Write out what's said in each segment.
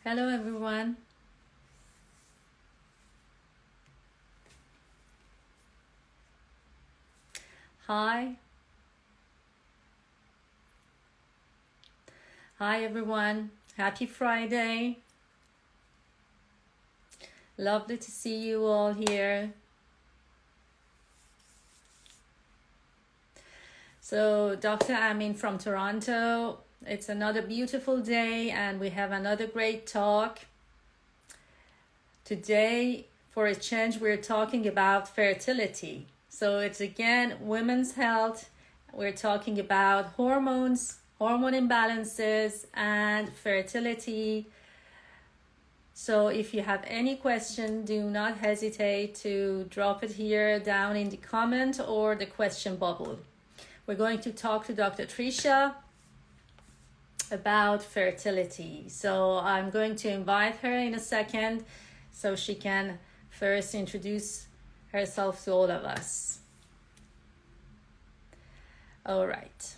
Hello, everyone. Hi. Hi, everyone. Happy Friday. Lovely to see you all here. So, Dr. Amin from Toronto. It's another beautiful day, and we have another great talk. Today, for a change, we're talking about fertility. So, it's again women's health. We're talking about hormones, hormone imbalances, and fertility. So if you have any question, do not hesitate to drop it here down in the comment or the question bubble. We're going to talk to Dr. Trisha about fertility. So I'm going to invite her in a second so she can first introduce herself to all of us. All right.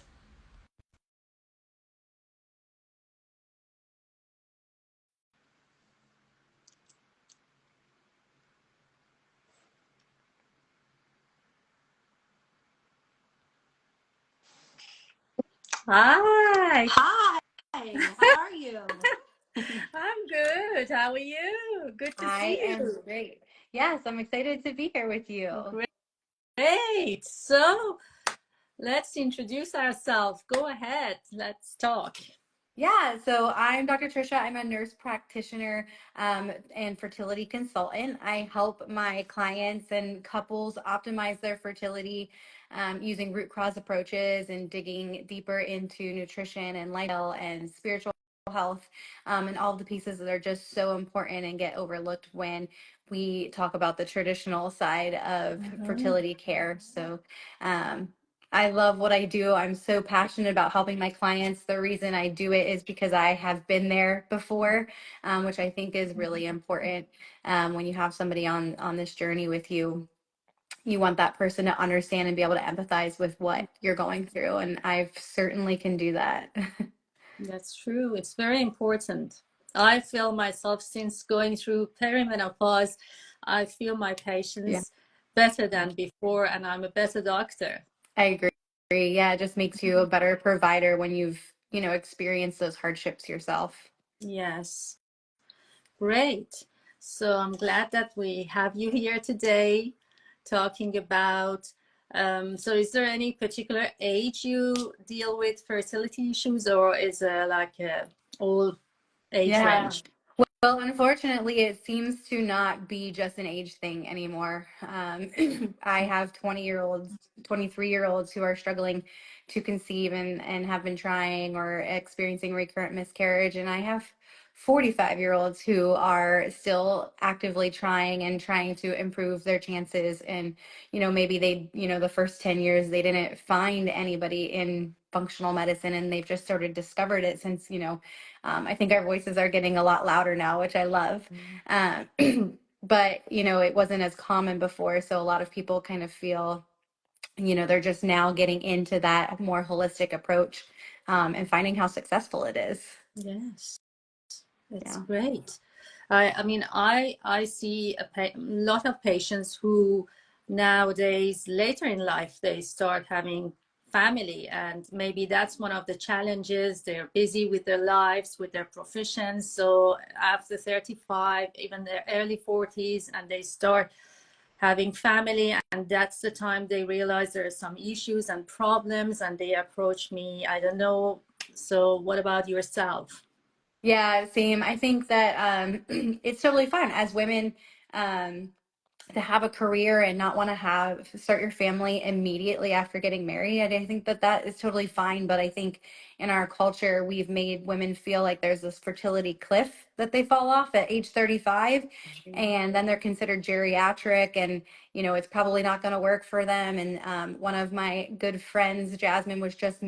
Hi. Hi, how are you? I'm good. How are you? Good to I see am you. great. Yes, I'm excited to be here with you. Great. So let's introduce ourselves. Go ahead. Let's talk. Yeah, so I'm Dr. Trisha. I'm a nurse practitioner and fertility consultant. I help my clients and couples optimize their fertility using root cause approaches and digging deeper into nutrition and lifestyle and spiritual health and all the pieces that are just so important and get overlooked when we talk about the traditional side of Mhm. fertility care. So, I love what I do. I'm so passionate about helping my clients. The reason I do it is because I have been there before, which I think is really important. When you have somebody on this journey with you, you want that person to understand and be able to empathize with what you're going through, and I certainly can do that. That's true. It's very important. I feel myself since going through perimenopause, I feel my Yeah, patients better than before, and I'm a better doctor. I agree. Yeah, it just makes you a better provider when you've experienced those hardships yourself. Yes, great. So I'm glad that we have you here today talking about. So, is there any particular age you deal with fertility issues, or is it like all age Yeah. range? Well, unfortunately, it seems to not be just an age thing anymore. I have 20-year-olds, 23-year-olds who are struggling to conceive and have been trying or experiencing recurrent miscarriage. And I have 45-year-olds who are still actively trying and trying to improve their chances. And, maybe the first 10 years, they didn't find anybody in functional medicine and they've just sort of discovered it since, I think our voices are getting a lot louder now, which I love. Um, but, it wasn't as common before. So a lot of people kind of feel, they're just now getting into that more holistic approach and finding how successful it is. Yes. It's Yeah. great. I see lot of patients who nowadays, later in life, they start having family, and maybe that's one of the challenges. They're busy with their lives, with their professions. So after 35, even their early 40s, and they start having family, and that's the time they realize there are some issues and problems, and they approach me. I don't know. So what about yourself? Yeah, same. I think that it's totally fine as women. Um, to have a career and not want to have start your family immediately after getting married. And I think that that is totally fine. But I think in our culture, we've made women feel like there's this fertility cliff that they fall off at age 35, and then they're considered geriatric, and it's probably not going to work for them. And one of my good friends, Jasmine, was just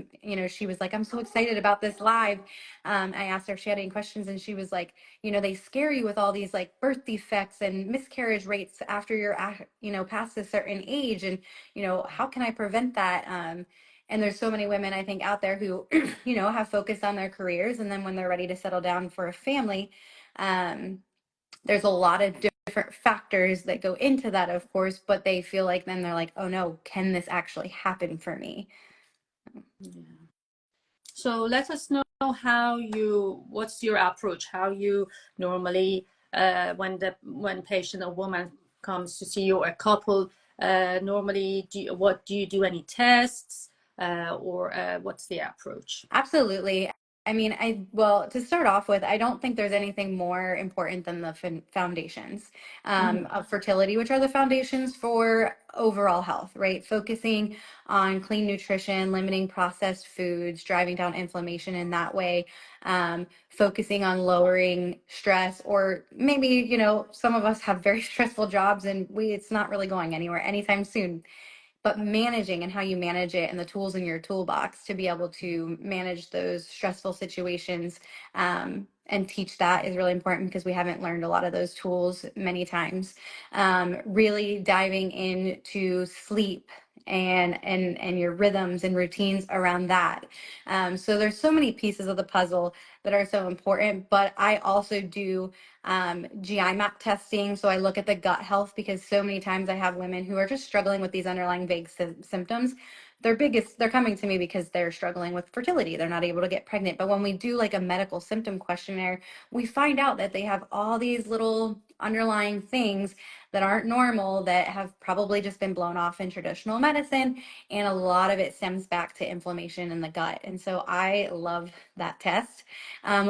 she was like, "I'm so excited about this live." I asked her if she had any questions, and she was like, they scare you with all these like birth defects and miscarriage rates after you're past a certain age, and how can I prevent that? And there's so many women I think out there who have focused on their careers, and then when they're ready to settle down for a family, There's a lot of different factors that go into that, of course, but they feel like then they're like, oh no, can this actually happen for me? Yeah. So let us know what's your approach, how you normally, when patient or woman comes to see you or a couple, normally do you do any tests, or what's the approach? Absolutely. I mean, well, to start off with, I don't think there's anything more important than the foundations Mhm. of fertility, which are the foundations for overall health, right? Focusing on clean nutrition, limiting processed foods, driving down inflammation in that way, focusing on lowering stress, or maybe, some of us have very stressful jobs and it's not really going anywhere anytime soon, but managing and how you manage it and the tools in your toolbox to be able to manage those stressful situations, and teach that is really important because we haven't learned a lot of those tools many times. Really diving into sleep and your rhythms and routines around that. So there's so many pieces of the puzzle that are so important, but I also do GI map testing. So I look at the gut health because so many times I have women who are just struggling with these underlying vague symptoms. They're coming to me because they're struggling with fertility. They're not able to get pregnant. But when we do like a medical symptom questionnaire, we find out that they have all these little underlying things that aren't normal that have probably just been blown off in traditional medicine. And a lot of it stems back to inflammation in the gut. And so I love that test.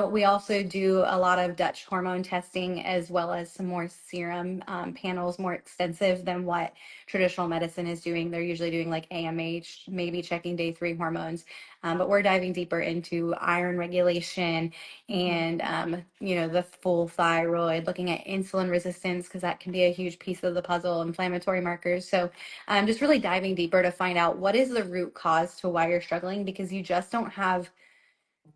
We also do a lot of Dutch hormone testing as well as some more serum panels, more extensive than what traditional medicine is doing. They're usually doing like AMH, maybe checking day 3 hormones, but we're diving deeper into iron regulation Mhm. and, the full thyroid, looking at insulin resistance because that can be a huge piece of the puzzle, inflammatory markers. So just really diving deeper to find out what is the root cause to why you're struggling, because you just don't have,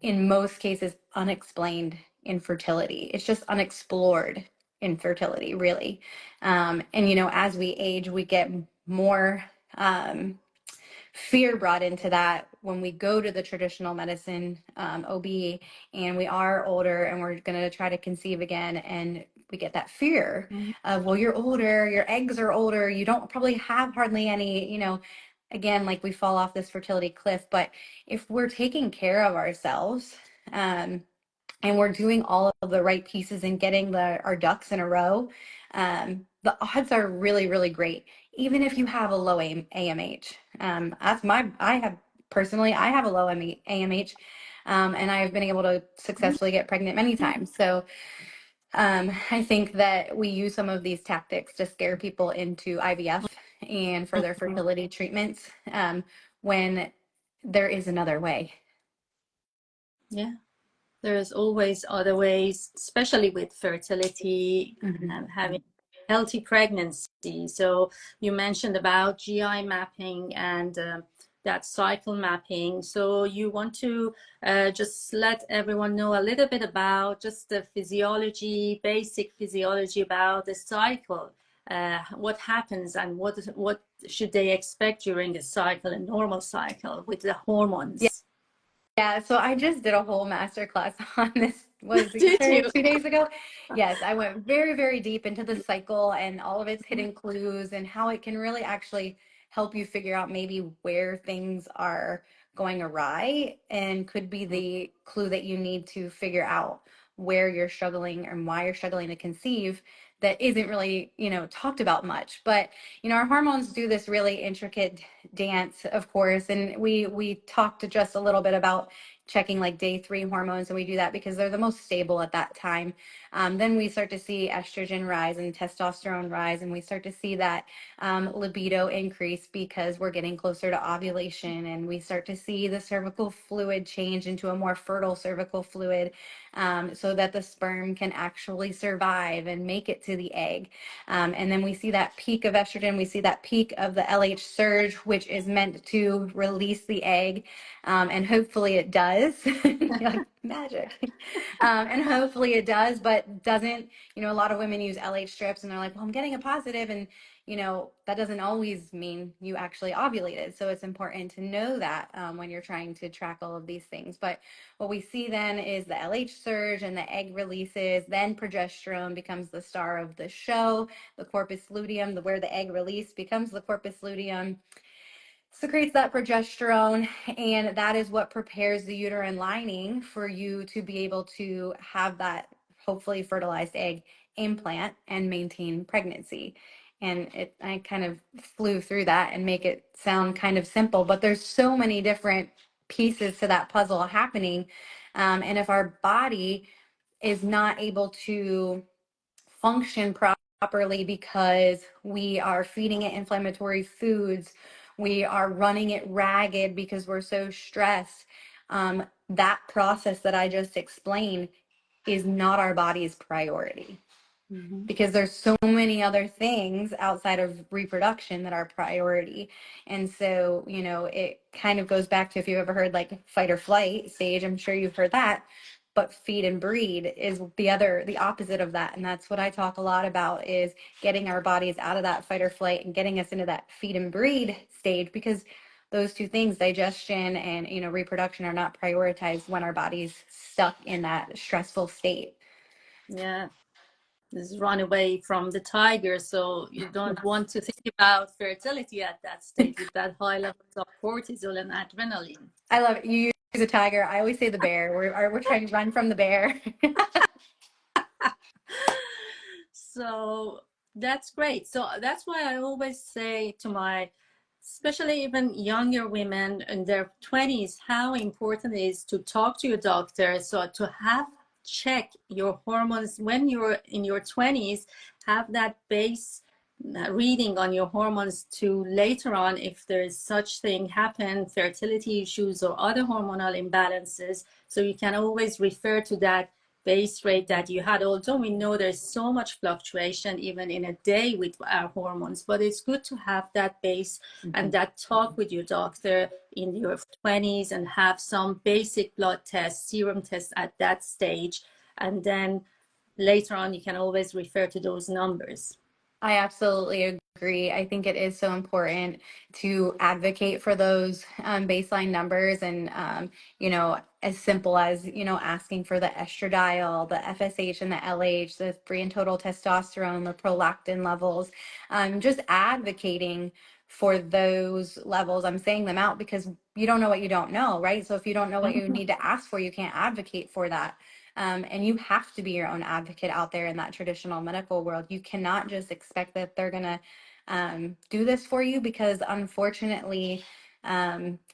in most cases, unexplained infertility. It's just unexplored infertility, really. And, as we age, we get more fear brought into that when we go to the traditional medicine, OB, and we are older and we're going to try to conceive again. And we get that fear Mhm. of, well, you're older, your eggs are older, you don't probably have hardly any, again, like we fall off this fertility cliff. But if we're taking care of ourselves, um, and we're doing all of the right pieces and getting our ducks in a row, the odds are really, really great. Even if you have a low AMH, I have a low AMH, and I've been able to successfully get pregnant many times. So I think that we use some of these tactics to scare people into IVF and for their Mhm. fertility treatments, when there is another way. Yeah. There's always other ways, especially with fertility Mhm. and having healthy pregnancy. So you mentioned about GI mapping and that cycle mapping. So you want to just let everyone know a little bit about just the physiology, basic physiology about the cycle. What happens and what should they expect during the cycle, a normal cycle with the hormones? Yeah, so I just did a whole master class on this, was it Did you? 2 days ago? Yes, I went very, very deep into the cycle and all of its hidden clues and how it can really actually help you figure out maybe where things are going awry and could be the clue that you need to figure out where you're struggling and why you're struggling to conceive that isn't really, talked about much. But, our hormones do this really intricate dance, of course, and we talked just a little bit about checking like day 3 hormones, and we do that because they're the most stable at that time. Then we start to see estrogen rise and testosterone rise, and we start to see that libido increase because we're getting closer to ovulation, and we start to see the cervical fluid change into a more fertile cervical fluid, so that the sperm can actually survive and make it to the egg. And then we see that peak of estrogen, we see that peak of the LH surge, which is meant to release the egg. And hopefully it does. does. You're like, magic. And hopefully it does, but doesn't, a lot of women use LH strips and they're like, well, I'm getting a positive, and that doesn't always mean you actually ovulated. So it's important to know that when you're trying to track all of these things. But what we see then is the LH surge and the egg releases. Then progesterone becomes the star of the show. The corpus luteum, where the egg release becomes the corpus luteum, secretes that progesterone, and that is what prepares the uterine lining for you to be able to have that hopefully fertilized egg implant and maintain pregnancy. And I kind of flew through that and make it sound kind of simple, but there's so many different pieces to that puzzle happening. And if our body is not able to function properly because we are feeding it inflammatory foods, we are running it ragged because we're so stressed, that process that I just explained is not our body's priority. Mhm. Because there's so many other things outside of reproduction that are priority. And so, it kind of goes back to, if you ever heard like fight or flight stage, I'm sure you've heard that, but feed and breed is the opposite of that. And that's what I talk a lot about, is getting our bodies out of that fight or flight and getting us into that feed and breed stage, because those two things, digestion and, reproduction, are not prioritized when our body's stuck in that stressful state. Yeah. Just run away from the tiger. So you don't want to think about fertility at that stage with that high levels of cortisol and adrenaline. I love it. You use a tiger. I always say the bear. We're trying to run from the bear. So that's great. So that's why I always say to my, especially even younger women in their 20s, how important it is to talk to your doctor. So to have check your hormones when you're in your 20s, have that base reading on your hormones, to later on, if there is such thing happen, fertility issues or other hormonal imbalances, so you can always refer to that base rate that you had. Although we know there's so much fluctuation even in a day with our hormones, but it's good to have that base and that talk with your doctor in your 20s, and have some basic blood tests, serum tests at that stage, and then later on you can always refer to those numbers. I absolutely agree. I think it is so important to advocate for those baseline numbers, and as simple as asking for the estradiol, the FSH, and the LH, the free and total testosterone, the prolactin levels. Just advocating for those levels. I'm saying them out because you don't know what you don't know, right? So if you don't know what you need to ask for, you can't advocate for that. And you have to be your own advocate out there in that traditional medical world. You cannot just expect that they're going to do this for you, because unfortunately,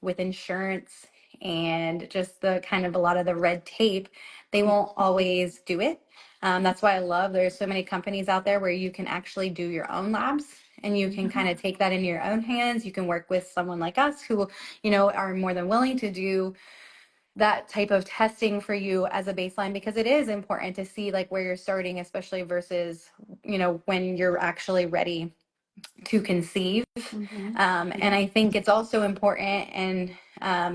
with insurance and just the kind of a lot of the red tape, they won't always do it. That's why I love there's so many companies out there where you can actually do your own labs, and you can kind of take that in your own hands. You can work with someone like us who, are more than willing to do that type of testing for you as a baseline, because it is important to see like where you're starting, especially versus, when you're actually ready to conceive. Mhm. And I think it's also important, and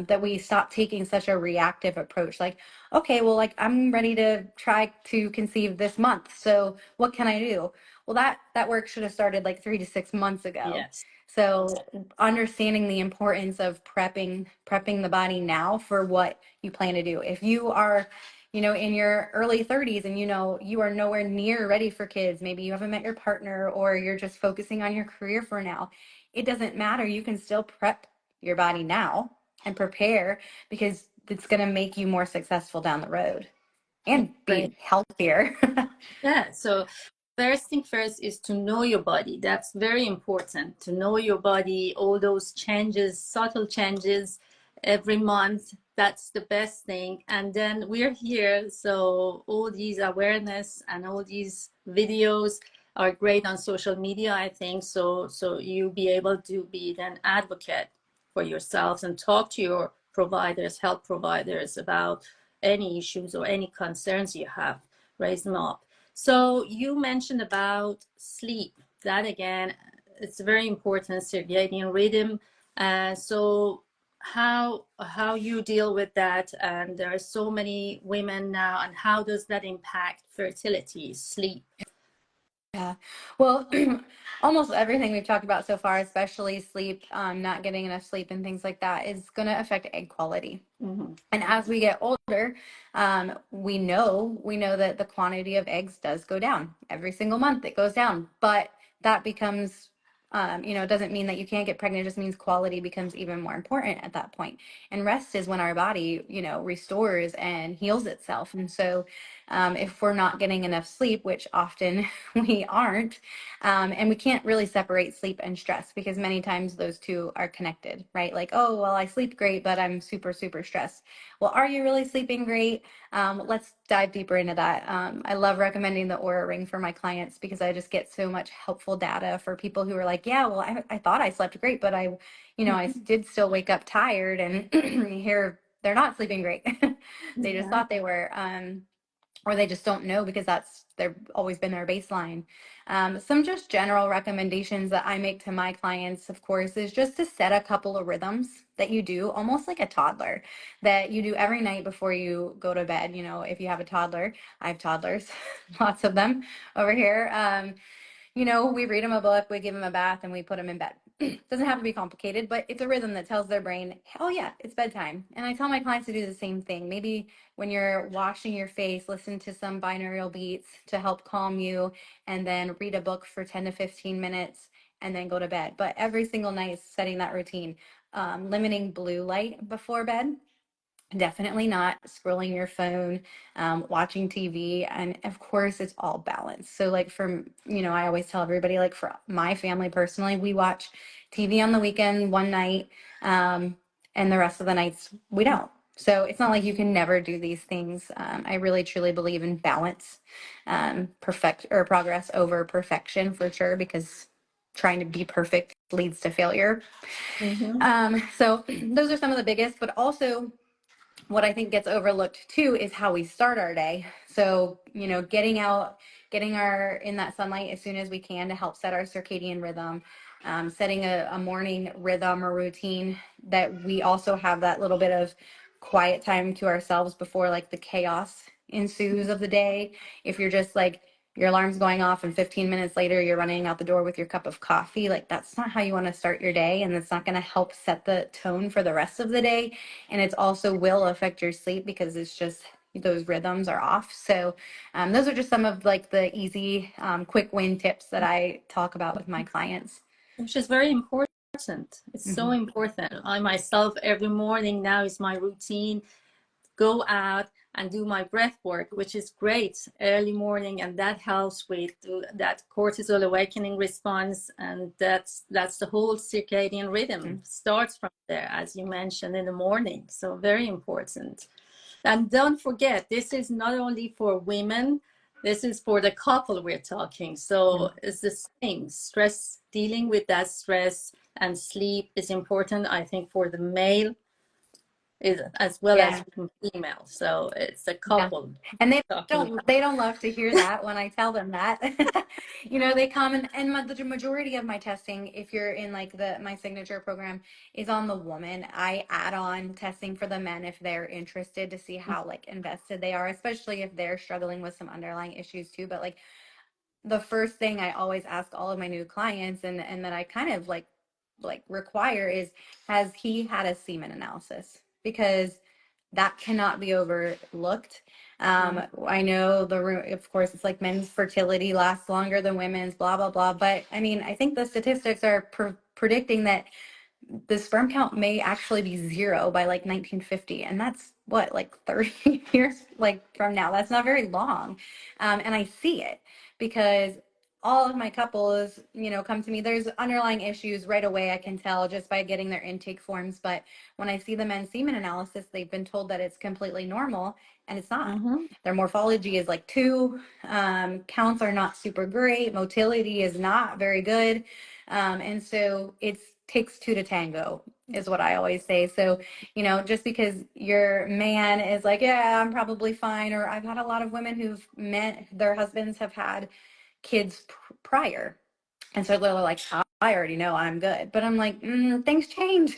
that we stop taking such a reactive approach. Like, okay, well, like I'm ready to try to conceive this month. So what can I do? Well, that work should have started like 3 to 6 months ago. Yes. So understanding the importance of prepping the body now for what you plan to do. If you are in your early 30s and you are nowhere near ready for kids, maybe you haven't met your partner, or you're just focusing on your career for now, it doesn't matter. You can still prep your body now and prepare, because it's going to make you more successful down the road and Great. be healthier. Yeah. So first thing first is to know your body. That's very important, to know your body, all those changes, subtle changes every month. That's the best thing. And then we're here. So all these awareness and all these videos are great on social media, I think. So you'll be able to be an advocate for yourselves and talk to your providers, health providers, about any issues or any concerns you have, raise them up. So you mentioned about sleep. That again, it's very important, circadian rhythm. So how you deal with that, and there are so many women now, and how does that impact fertility, sleep? Yeah. Well, almost everything we've talked about so far, especially sleep, not getting enough sleep and things like that, is going to affect egg quality. Mm-hmm. And as we get older, we know that the quantity of eggs does go down every single month. It goes down, but that becomes, it doesn't mean that you can't get pregnant. It just means quality becomes even more important at that point. And rest is when our body, restores and heals itself. And so, if we're not getting enough sleep, which often we aren't, and we can't really separate sleep and stress because many times those two are connected, right? Like, oh, well, I sleep great, but I'm super, super stressed. Well, are you really sleeping great? Let's dive deeper into that. I love recommending the Aura Ring for my clients because I just get so much helpful data for people who are like, yeah, well, I thought I slept great, but I did still wake up tired, and here they're not sleeping great. They just Yeah. thought they were. Or they just don't know because they've always been their baseline. Some just general recommendations that I make to my clients, of course, is just to set a couple of rhythms that you do almost like a toddler, that you do every night before you go to bed. If you have a toddler, I have toddlers, lots of them over here. We read them a book, we give them a bath, and we put them in bed. Doesn't have to be complicated, but it's a rhythm that tells their brain, oh yeah, it's bedtime. And I tell my clients to do the same thing. Maybe when you're washing your face, listen to some binaural beats to help calm you, and then read a book for 10 to 15 minutes, and then go to bed. But every single night, setting that routine, limiting blue light before bed. Definitely not scrolling your phone, watching TV. And of course, it's all balanced. So, like, I always tell everybody, like, for my family personally, we watch TV on the weekend one night, and the rest of the nights we don't. So, it's not like you can never do these things. I really truly believe in balance, perfect or progress over perfection for sure, because trying to be perfect leads to failure. Mm-hmm. So, those are some of the biggest, but also, what I think gets overlooked too is how we start our day. So, getting out, getting our in that sunlight as soon as we can to help set our circadian rhythm, setting a morning rhythm or routine that we also have that little bit of quiet time to ourselves before like the chaos ensues of the day. If you're just like your alarm's going off and 15 minutes later you're running out the door with your cup of coffee, like that's not how you want to start your day, and it's not going to help set the tone for the rest of the day. And it's also will affect your sleep because it's just those rhythms are off. So those are just some of like the easy quick win tips that I talk about with my clients. Which is very important. It's so Mhm. important. I myself, every morning now is my routine. Go out and do my breath work, which is great early morning, and that helps with that cortisol awakening response, and that's the whole circadian rhythm starts from there, as you mentioned, in the morning. So very important. And don't forget, this is not only for women, this is for the couple we're talking. So it's the same. Stress, dealing with that stress and sleep is important, I think, for the male is as well as Yeah. female. So it's a Yeah. couple And they talking don't about. they don't love to hear that when I tell them that. They come and the majority of my testing, if you're in like my signature program, is on the woman. I add on testing for the men if they're interested to see how like invested they are, especially if they're struggling with some underlying issues too. But like the first thing I always ask all of my new clients, and that I kind of like require, is, has he had a semen analysis? Because that cannot be overlooked. I know of course, it's like men's fertility lasts longer than women's, blah blah blah. But I mean, I think the statistics are predicting that the sperm count may actually be zero by like 1950, and that's what, like 30 years like from now. That's not very long. And I see it because all of my couples, come to me. There's underlying issues right away. I can tell just by getting their intake forms. But when I see the men's semen analysis, they've been told that it's completely normal, and it's not. Mm-hmm. Their morphology is like two. Counts are not super great. Motility is not very good. And so it takes two to tango, is what I always say. So, just because your man is like, yeah, I'm probably fine, or I've had a lot of women whose men, their husbands have had kids prior. And so they're like, I already know I'm good. But I'm like, things change.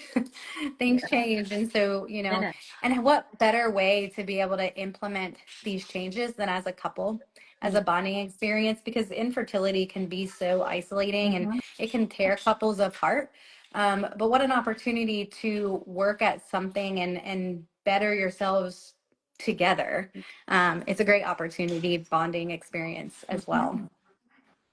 Things Yeah. change. And so, Yeah. and what better way to be able to implement these changes than as a couple, as a bonding experience? Because infertility can be so isolating and Mm-hmm. it can tear couples apart. But what an opportunity to work at something and better yourselves together. It's a great opportunity, bonding experience as well.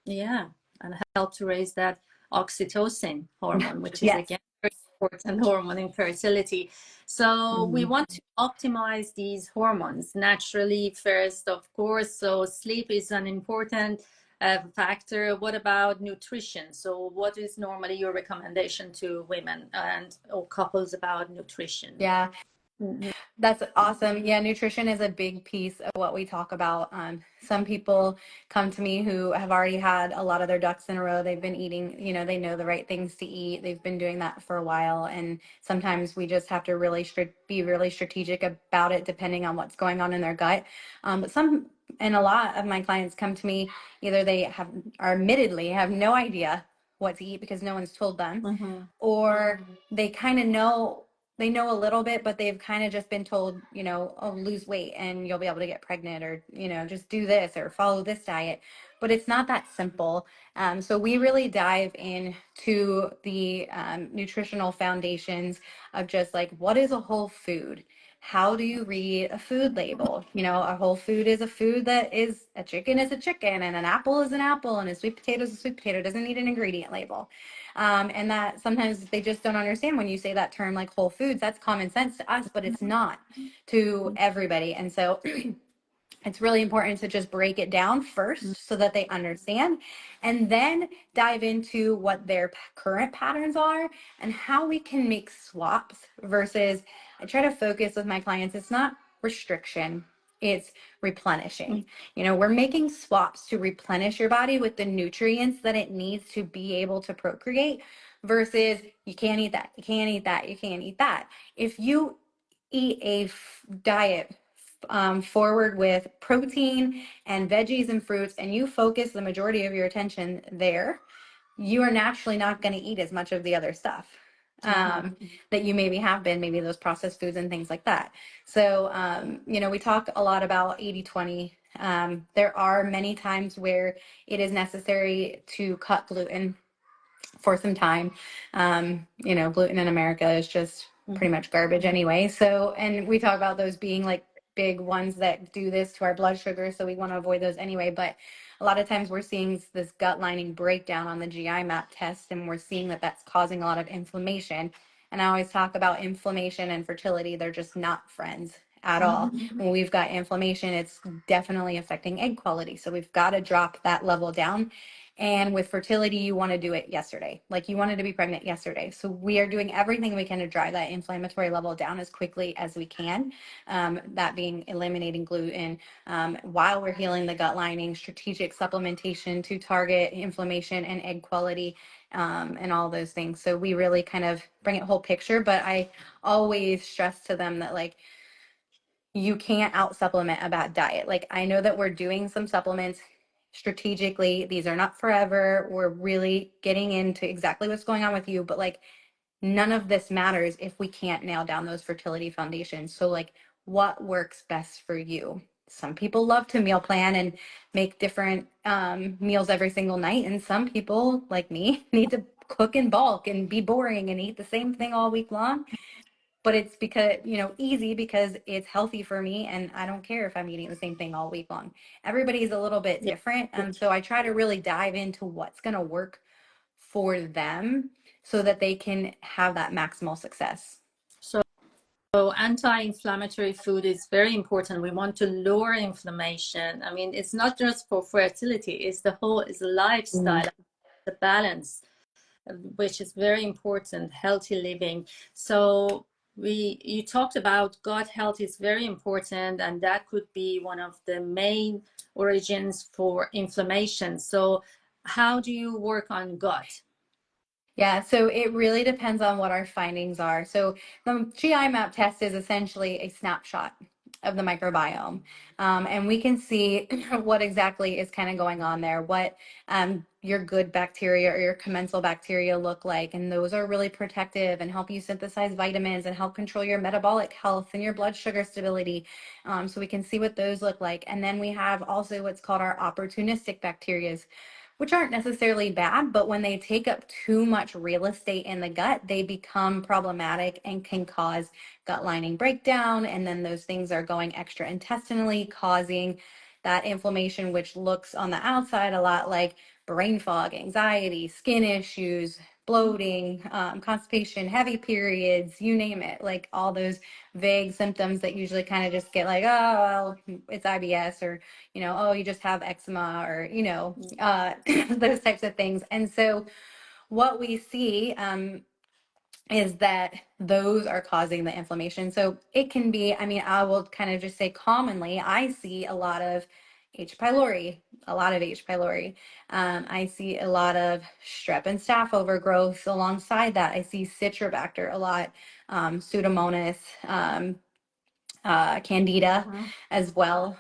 Yeah, and help to raise that oxytocin hormone, which is Yes. again very important hormone in fertility. So we Mhm. want to optimize these hormones naturally first, of course. So sleep is an important factor. What about nutrition? So what is normally your recommendation to women and or couples about nutrition? Yeah. Mhm. That's awesome. Yeah, nutrition is a big piece of what we talk about. Some people come to me who have already had a lot of their ducks in a row. They've been eating, they know the right things to eat. They've been doing that for a while. And sometimes we just have to really be really strategic about it, depending on what's going on in their gut. And a lot of my clients come to me, either they have, or admittedly have no idea what to eat because no one's told them, Mhm. or they kind of know they know a little bit, but they've kind of just been told, oh, lose weight and you'll be able to get pregnant, or, just do this or follow this diet. But it's not that simple. So we really dive into the nutritional foundations of just like, what is a whole food? How do you read a food label? A whole food is a food that is a chicken is a chicken, and an apple is an apple, and a sweet potato is a sweet potato. It doesn't need an ingredient label. And that sometimes they just don't understand when you say that term like whole foods. That's common sense to us, but it's not to everybody. And so it's really important to just break it down first so that they understand, and then dive into what their current patterns are and how we can make swaps versus I try to focus with my clients. It's not restriction, it's replenishing. We're making swaps to replenish your body with the nutrients that it needs to be able to procreate versus you can't eat that, you can't eat that, you can't eat that. If you eat a diet forward with protein and veggies and fruits, and you focus the majority of your attention there, you are naturally not going to eat as much of the other stuff Mhm. that you maybe have been, maybe those processed foods and things like that. So, we talk a lot about 80/20. There are many times where it is necessary to cut gluten for some time. Gluten in America is just pretty much garbage anyway. So, and we talk about those being like big ones that do this to our blood sugar. So we want to avoid those anyway. But a lot of times we're seeing this gut lining breakdown on the GI map test, and we're seeing that that's causing a lot of inflammation. And I always talk about inflammation and fertility. They're just not friends at all. When we've got inflammation, it's definitely affecting egg quality. So we've got to drop that level down. And with fertility, you want to do it yesterday. Like you wanted to be pregnant yesterday. So we are doing everything we can to drive that inflammatory level down as quickly as we can. That being eliminating gluten while we're healing the gut lining, strategic supplementation to target inflammation and egg quality, and all those things. So we really kind of bring it whole picture. But I always stress to them that like you can't out supplement a bad diet. Like I know that we're doing some supplements strategically. These are not forever. We're really getting into exactly what's going on with you, but like none of this matters if we can't nail down those fertility foundations. So like what works best for you? Some people love to meal plan and make different meals every single night. And some people like me need to cook in bulk and be boring and eat the same thing all week long, but it's because easy because it's healthy for me and I don't care if I'm eating the same thing all week long. Everybody's a little bit Yeah. different, so I try to really dive into what's going to work for them so that they can have that maximal success. So So anti-inflammatory food is very important. We want to lower inflammation. I mean, it's not just for fertility, it's a lifestyle, the balance, which is very important, healthy living. So you talked about gut health is very important, and that could be one of the main origins for inflammation. So how do you work on gut? Yeah, so it really depends on what our findings are. So the GI map test is essentially a snapshot of the microbiome. And we can see what exactly is kind of going on there. What your good bacteria or your commensal bacteria look like. And those are really protective and help you synthesize vitamins and help control your metabolic health and your blood sugar stability. So we can see what those look like. And then we have also what's called our opportunistic bacteria, which aren't necessarily bad, but when they take up too much real estate in the gut, they become problematic and can cause gut lining breakdown. And then those things are going extra intestinally, causing that inflammation, which looks on the outside a lot like brain fog, anxiety, skin issues, bloating, constipation, heavy periods, you name it, like all those vague symptoms that usually kind of just get like, oh, well, it's IBS, or, oh, you just have eczema, or, those types of things. And so what we see, is that those are causing the inflammation. So it can be, I mean, I will kind of just say commonly, I see a lot of H. pylori, a lot of H. pylori. I see a lot of strep and staph overgrowth. Alongside that, I see Citrobacter a lot, Pseudomonas, Candida as well.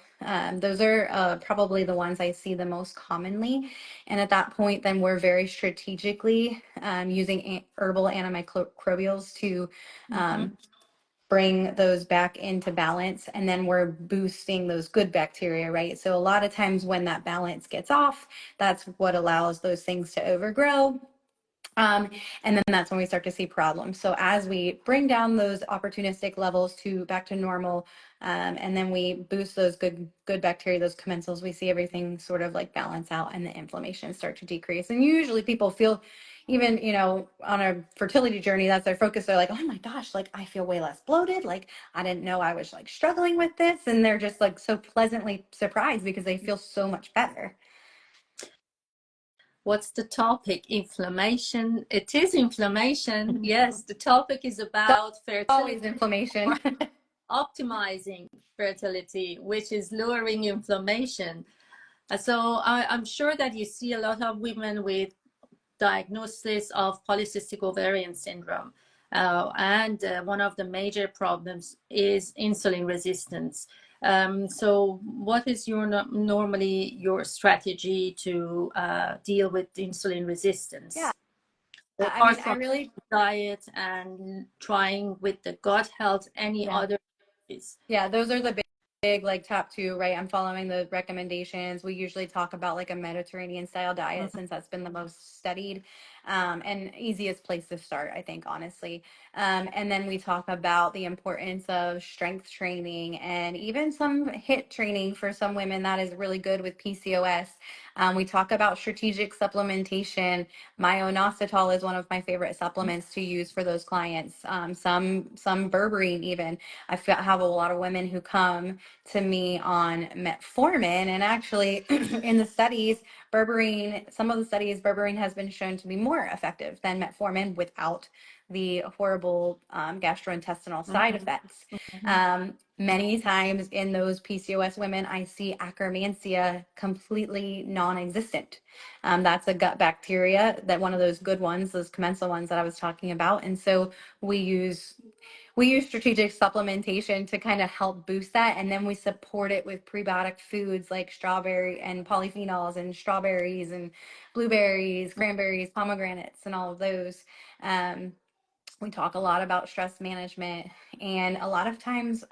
Those are probably the ones I see the most commonly. And at that point, then we're very strategically using herbal antimicrobials to Mm-hmm. bring those back into balance. And then we're boosting those good bacteria, right? So a lot of times when that balance gets off, that's what allows those things to overgrow. Um, and then that's when we start to see problems. So as we bring down those opportunistic levels to back to normal, and then we boost those good bacteria, those commensals, we see everything sort of like balance out and the inflammation start to decrease. And usually people feel, even, on a fertility journey, that's their focus. They're like, oh my gosh, like I feel way less bloated. Like I didn't know I was like struggling with this. And they're just like so pleasantly surprised because they feel so much better. What's the topic? Inflammation. It is inflammation. Yes, the topic is about fertility, Always inflammation. optimizing fertility, which is lowering inflammation. So I'm sure that you see a lot of women with diagnosis of polycystic ovarian syndrome. And one of the major problems is insulin resistance. So what is normally your strategy to deal with insulin Yeah. resistance? I Apart mean, I from really, diet and trying with the gut health, any yeah. other is. Yeah, those are the big like top two, right? I'm following the recommendations. We usually talk about like a Mediterranean style diet since that's been the most studied, and easiest place to start, I think, honestly. And then we talk about the importance of strength training and even some HIIT training for some women that is really good with PCOS. We talk about strategic supplementation. Myo-inositol is one of my favorite supplements to use for those clients. Some berberine even. Have a lot of women who come to me on metformin, and actually, in the studies, some of the studies, berberine has been shown to be more effective than metformin without the horrible gastrointestinal side Mhm, effects. mhm. Many times in those PCOS women, I see Akkermansia completely non-existent. That's a gut bacteria, that one of those good ones, those commensal ones that I was talking about. And so we use we use strategic supplementation to kind of help boost that. And then we support it with prebiotic foods like strawberry and polyphenols and strawberries and blueberries, cranberries, pomegranates, and all of those. Um, we talk a lot about stress management, and a lot of times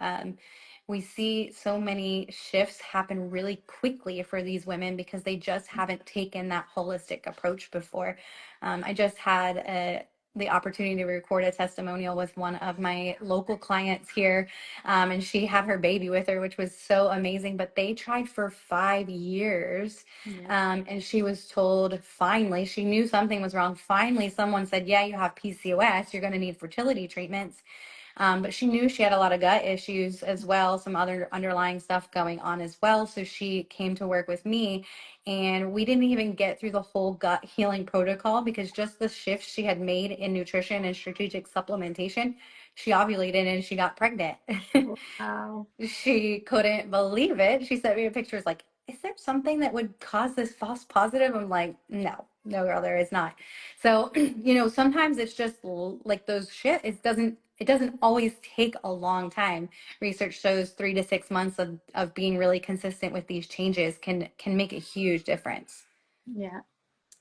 we see so many shifts happen really quickly for these women because they just haven't taken that holistic approach before. I just had the opportunity to record a testimonial with one of my local clients here, and she had her baby with her, which was so amazing. But they tried for 5 years, Yeah. and she was told, finally, she knew something was wrong. Finally, someone said, yeah, you have PCOS, you're going to need fertility treatments. But she knew she had a lot of gut issues as well, some other underlying stuff going on as well. So she came to work with me, and we didn't even get through the whole gut healing protocol because just the shifts she had made in nutrition and strategic supplementation, she ovulated and she got pregnant. Wow. She couldn't believe it. She sent me a picture. It's like, is there something that would cause this false positive? I'm like, no, no, girl, there is not. So, sometimes it's just like those shit. It doesn't always take a long time. Research shows 3 to 6 months of being really consistent with these changes can make a huge difference. Yeah.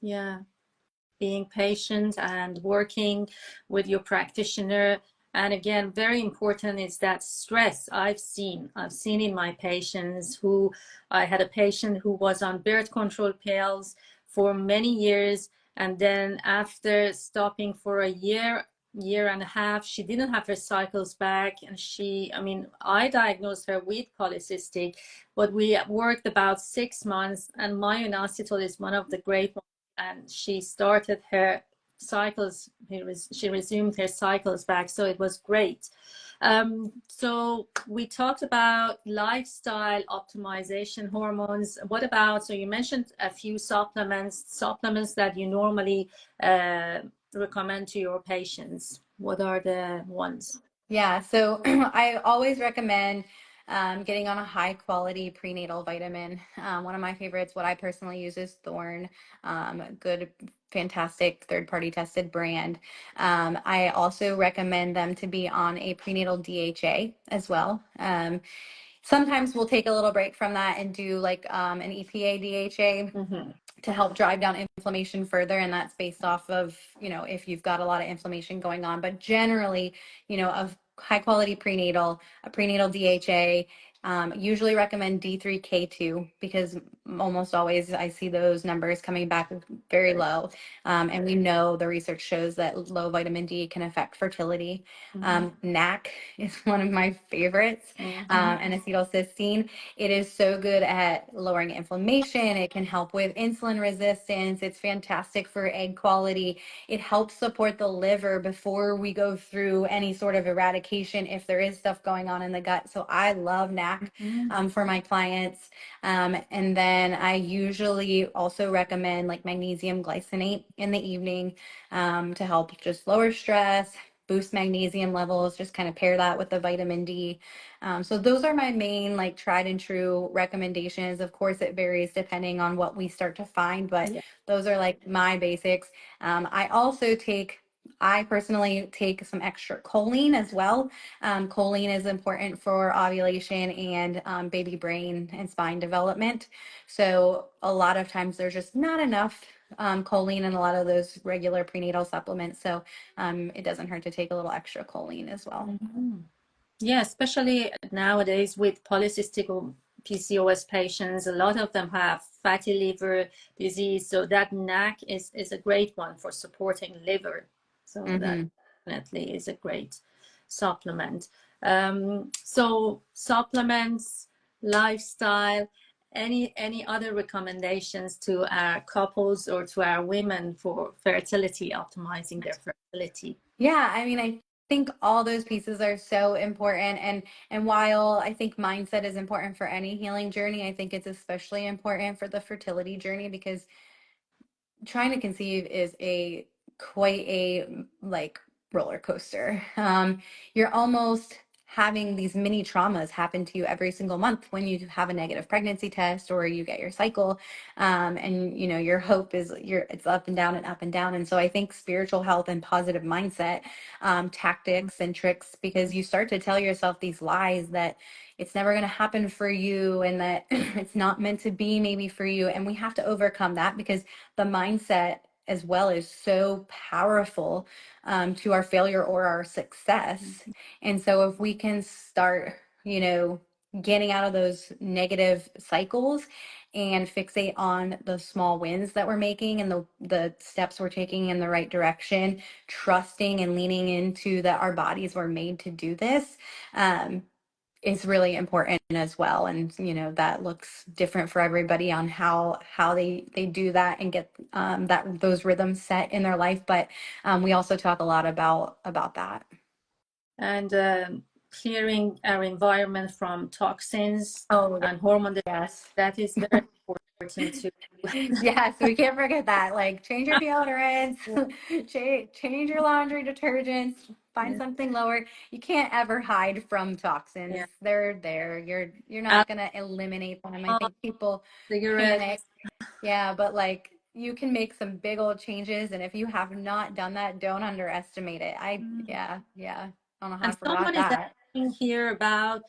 Yeah. Being patient and working with your practitioner. And again, very important is that stress. I've seen in my patients who, I had a patient who was on birth control pills for many years, and then after stopping for a year and a half, she didn't have her cycles back. And I mean, I diagnosed her with polycystic, but we worked about 6 months, and myoinositol is one of the great, and she started her cycles. She resumed her cycles back, so it was great. So we talked about lifestyle optimization, hormones. What about, so you mentioned a few supplements that you normally recommend to your patients. What are the ones? Yeah, so I always recommend getting on a high quality prenatal vitamin. One of my favorites, what I personally use, is Thorne, good, fantastic third party tested brand. I also recommend them to be on a prenatal DHA as well. Sometimes we'll take a little break from that and do like an EPA DHA Mm-hmm. to help drive down inflammation further. And that's based off of, if you've got a lot of inflammation going on. But generally, of high quality prenatal, a prenatal DHA, usually recommend D3K2 because almost always I see those numbers coming back very low. And we know the research shows that low vitamin D can affect fertility. Mm-hmm. NAC is one of my favorites, Mm-hmm. and acetylcysteine. It is so good at lowering inflammation. It can help with insulin resistance. It's fantastic for egg quality. It helps support the liver before we go through any sort of eradication if there is stuff going on in the gut. So I love NAC for my clients. And then I usually also recommend like magnesium glycinate in the evening to help just lower stress, boost magnesium levels, just kind of pair that with the vitamin D. So those are my main like tried and true recommendations. Of course, it varies depending on what we start to find, but Yeah. those are like my basics. I personally take some extra choline as well. Choline is important for ovulation and baby brain and spine development. So a lot of times there's just not enough choline in a lot of those regular prenatal supplements. So it doesn't hurt to take a little extra choline as well. Mhm. Yeah, especially nowadays with polycystic or PCOS patients, a lot of them have fatty liver disease. So that NAC is a great one for supporting liver. So that Mm-hmm. definitely is a great supplement. So supplements, lifestyle, any other recommendations to our couples or to our women for fertility, optimizing their fertility? Yeah, I mean, I think all those pieces are so important, and while I think mindset is important for any healing journey, I think it's especially important for the fertility journey because trying to conceive is a quite a like roller coaster. You're almost having these mini traumas happen to you every single month when you have a negative pregnancy test or you get your cycle, and your hope is it's up and down and up and down. And so I think spiritual health and positive mindset, tactics and tricks, because you start to tell yourself these lies that it's never going to happen for you and that it's not meant to be maybe for you, and we have to overcome that because the mindset as well is so powerful to our failure or our success. And so if we can start, getting out of those negative cycles and fixate on the small wins that we're making and the steps we're taking in the right direction, trusting and leaning into that our bodies were made to do this, is really important as well. And that looks different for everybody on how they do that and get those rhythms set in their life. But we also talk a lot about that. And clearing our environment from toxins Oh and hormone, yes. that is very important too. Yes, we can't forget that. Like, change your deodorants, Yeah, change your laundry detergents, find yeah, something lower. You can't ever hide from yeah. toxins. They're there. You're not gonna eliminate them. I Alcohol, think people cigarettes. panic. Yeah, but like you can make some big old changes, and if you have not done that, don't underestimate it. Mm. Yeah. I don't know how I And forgot someone is that. asking here about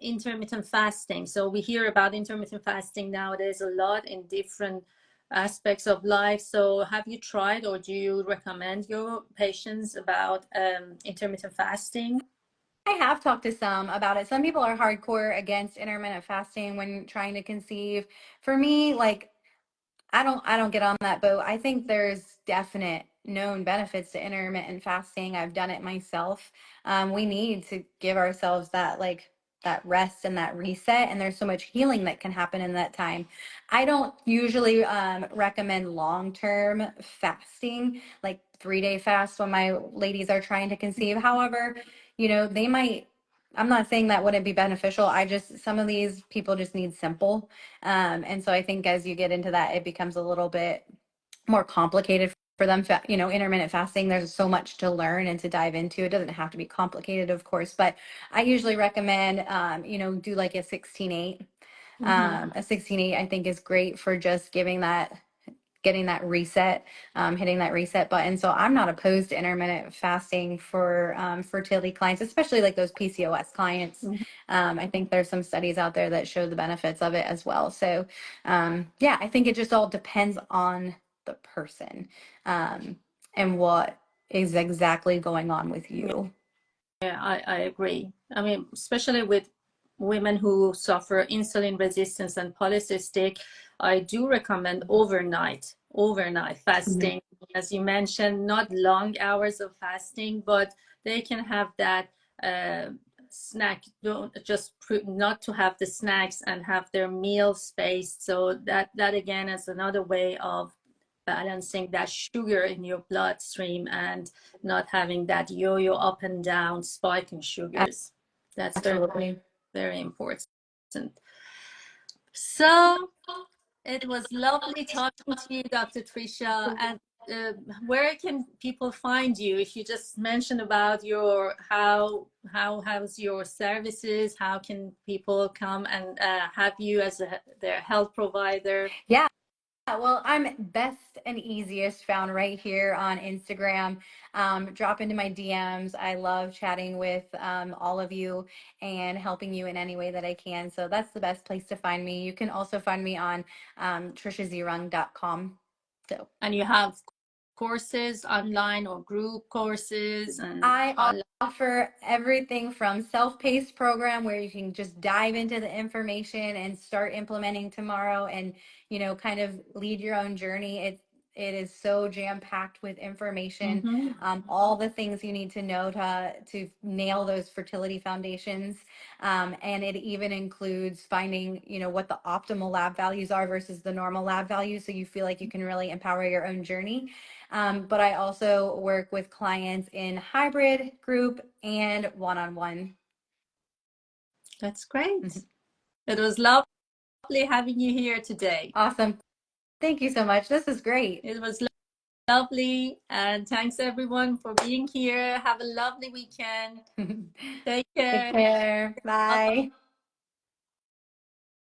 intermittent fasting. So we hear about intermittent fasting nowadays a lot in different aspects of life. So have you tried, or do you recommend your patients about intermittent fasting? I have talked to some about it. Some people are hardcore against intermittent fasting when trying to conceive. For me, like I don't get on that boat. I think there's definite known benefits to intermittent fasting. I've done it myself. We need to give ourselves that rest and that reset, and there's so much healing that can happen in that time. I don't usually recommend long-term fasting, like 3-day fast when my ladies are trying to conceive. However, they might. I'm not saying that wouldn't be beneficial. Some of these people just need simple. And so I think as you get into that, it becomes a little bit more complicated for them. Intermittent fasting, there's so much to learn and to dive into. It doesn't have to be complicated, of course, but I usually recommend, do like a 16/8. Mm-hmm. A 16/8, I think, is great for just getting that reset, hitting that reset button. So I'm not opposed to intermittent fasting for fertility clients, especially like those PCOS clients. I think there's some studies out there that show the benefits of it as well. So yeah, I think it just all depends on the person, and what is exactly going on with you. Yeah, I agree. I mean, especially with women who suffer insulin resistance and polycystic, I do recommend overnight Mhm. fasting. As you mentioned, not long hours of fasting, but they can have that uh, snack. Don't just not to have the snacks and have their meal spaced. So that again is another way of balancing that sugar in your bloodstream and not having that yo-yo up and down spike in sugars. That's very, Absolutely. very important. So it was lovely talking to you, Dr. Trisha. And uh, where can people find you? If you just mentioned about your how's your services, how can people come and have you as their health provider? Yeah. Well, I'm best and easiest found right here on Instagram. Drop into my DMs. I love chatting with all of you and helping you in any way that I can. So that's the best place to find me. You can also find me on trishazrung.com. So And you have courses online or group courses and I online. offer everything from self-paced program where you can just dive into the information and start implementing tomorrow, and kind of lead your own journey. It is so jam-packed with information, Mhm. all the things you need to know to nail those fertility foundations. And it even includes finding, what the optimal lab values are versus the normal lab values, so you feel like you can really empower your own journey. But I also work with clients in hybrid, group, and one-on-one. That's great. It was lovely having you here today. Awesome. Thank you so much. This is great. It was lovely. And thanks everyone for being here. Have a lovely weekend. Take Take care. care. Bye. Bye.